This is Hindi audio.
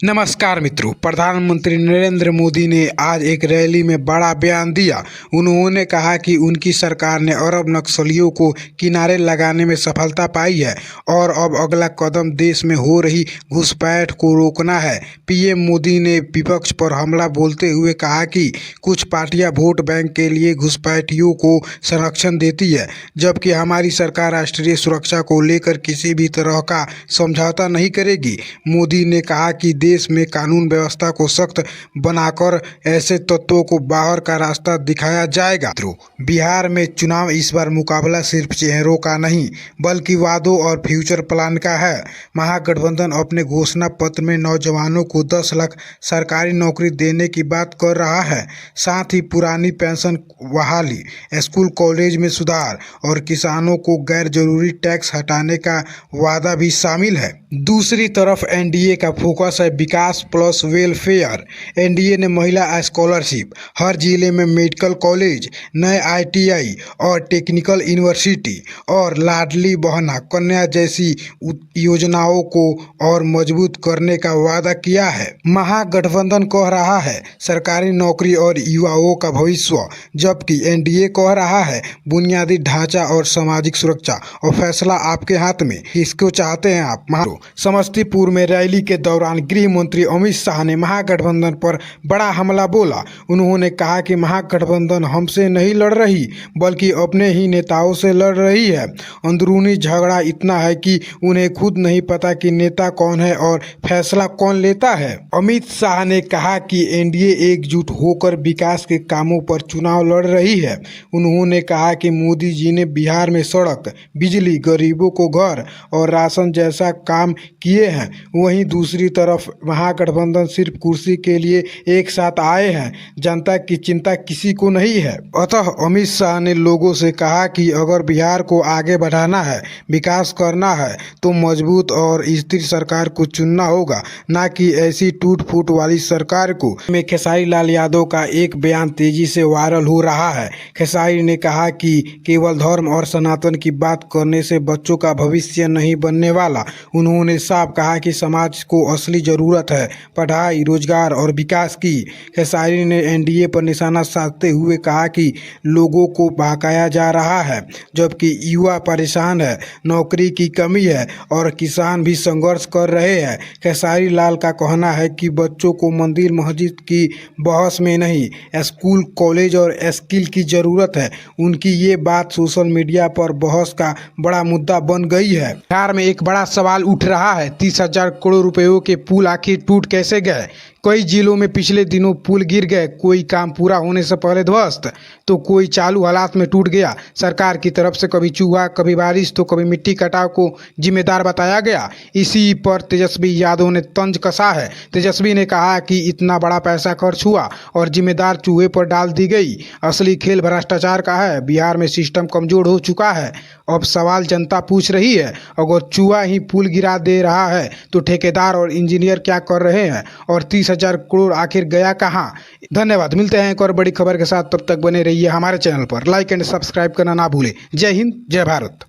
नमस्कार मित्रों, प्रधानमंत्री नरेंद्र मोदी ने आज एक रैली में बड़ा बयान दिया। उन्होंने कहा कि उनकी सरकार ने अरब नक्सलियों को किनारे लगाने में सफलता पाई है और अब अगला कदम देश में हो रही घुसपैठ को रोकना है। पीएम मोदी ने विपक्ष पर हमला बोलते हुए कहा कि कुछ पार्टियां वोट बैंक के लिए घुसपैठियों को संरक्षण देती है, जबकि हमारी सरकार राष्ट्रीय सुरक्षा को लेकर किसी भी तरह का समझौता नहीं करेगी। मोदी ने कहा कि देश में कानून व्यवस्था को सख्त बनाकर ऐसे तत्वों को बाहर का रास्ता दिखाया जाएगा। बिहार में चुनाव इस बार मुकाबला सिर्फ चेहरों का नहीं बल्कि वादों और फ्यूचर प्लान का है। महागठबंधन अपने घोषणा पत्र में नौजवानों को 10 लाख सरकारी नौकरी देने की बात कर रहा है, साथ ही पुरानी पेंशन बहाली, स्कूल कॉलेज में सुधार और किसानों को गैर जरूरी टैक्स हटाने का वादा भी शामिल है। दूसरी तरफ एनडीए का फोकस है विकास प्लस वेलफेयर। एनडीए ने महिला स्कॉलरशिप, हर जिले में मेडिकल कॉलेज, नए आईटीआई और टेक्निकल यूनिवर्सिटी और लाडली बहना कन्या जैसी योजनाओं को और मजबूत करने का वादा किया है। महागठबंधन कह रहा है सरकारी नौकरी और युवाओं का भविष्य, जबकि एनडीए कह रहा है बुनियादी ढांचा और सामाजिक सुरक्षा। और फैसला आपके हाथ में, किसको चाहते हैं आप? समस्तीपुर में रैली के दौरान गृह मंत्री अमित शाह ने महागठबंधन पर बड़ा हमला बोला। उन्होंने कहा कि महागठबंधन हमसे नहीं लड़ रही बल्कि अपने ही नेताओं से लड़ रही है। अंदरूनी झगड़ा इतना है कि उन्हें खुद नहीं पता कि नेता कौन है और फैसला कौन लेता है। अमित शाह ने कहा कि एनडीए एकजुट होकर विकास के कामों पर चुनाव लड़ रही है। उन्होंने कहा कि मोदी जी ने बिहार में सड़क, बिजली, गरीबों को घर और राशन जैसा काम किए हैं। वहीं दूसरी तरफ महागठबंधन सिर्फ कुर्सी के लिए एक साथ आए हैं, जनता की चिंता किसी को नहीं है। अतः अमित शाह ने लोगों से कहा कि अगर बिहार को आगे बढ़ाना है, विकास करना है, तो मजबूत और स्थिर सरकार को चुनना होगा, ना कि ऐसी टूट फूट वाली सरकार को। में खेसारी लाल यादव का एक बयान तेजी से वायरल हो रहा है। खेसारी ने कहा कि केवल धर्म और सनातन की बात करने से बच्चों का भविष्य नहीं बनने वाला। उन्होंने साफ कहा कि समाज को असली जरूरत है पढ़ाई, रोजगार और विकास की। खेसारी ने एनडीए पर निशाना साधते हुए कहा कि लोगों को बहकाया जा रहा है, जबकि युवा परेशान है, नौकरी की कमी है और किसान भी संघर्ष कर रहे हैं। खेसारी लाल का कहना है कि बच्चों को मंदिर मस्जिद की बहस में नहीं, स्कूल कॉलेज और स्किल की जरूरत है। उनकी ये बात सोशल मीडिया पर बहस का बड़ा मुद्दा बन गई है। बिहार में एक बड़ा सवाल उठ रहा है, 30,000 करोड़ रुपयों के पुल आखिर टूट कैसे गए? कई जिलों में पिछले दिनों पुल गिर गए, कोई काम पूरा होने से पहले ध्वस्त, तो कोई चालू हालात में टूट गया। सरकार की तरफ से कभी चूहा, कभी बारिश, तो कभी मिट्टी कटाव को जिम्मेदार बताया गया। इसी पर तेजस्वी यादव ने तंज कसा है। तेजस्वी ने कहा कि इतना बड़ा पैसा खर्च हुआ और जिम्मेदार चूहे पर डाल दी गई। असली खेल भ्रष्टाचार का है। बिहार में सिस्टम कमजोर हो चुका है। अब सवाल जनता पूछ रही है, अगर चूहा ही पुल गिरा दे रहा है तो ठेकेदार और इंजीनियर क्या कर रहे हैं? और 30,000 करोड़ आखिर गया कहाँ? धन्यवाद। मिलते हैं एक और बड़ी खबर के साथ, तब तक बने रहिए हमारे चैनल पर। लाइक एंड सब्सक्राइब करना ना भूलें। जय हिंद, जय भारत।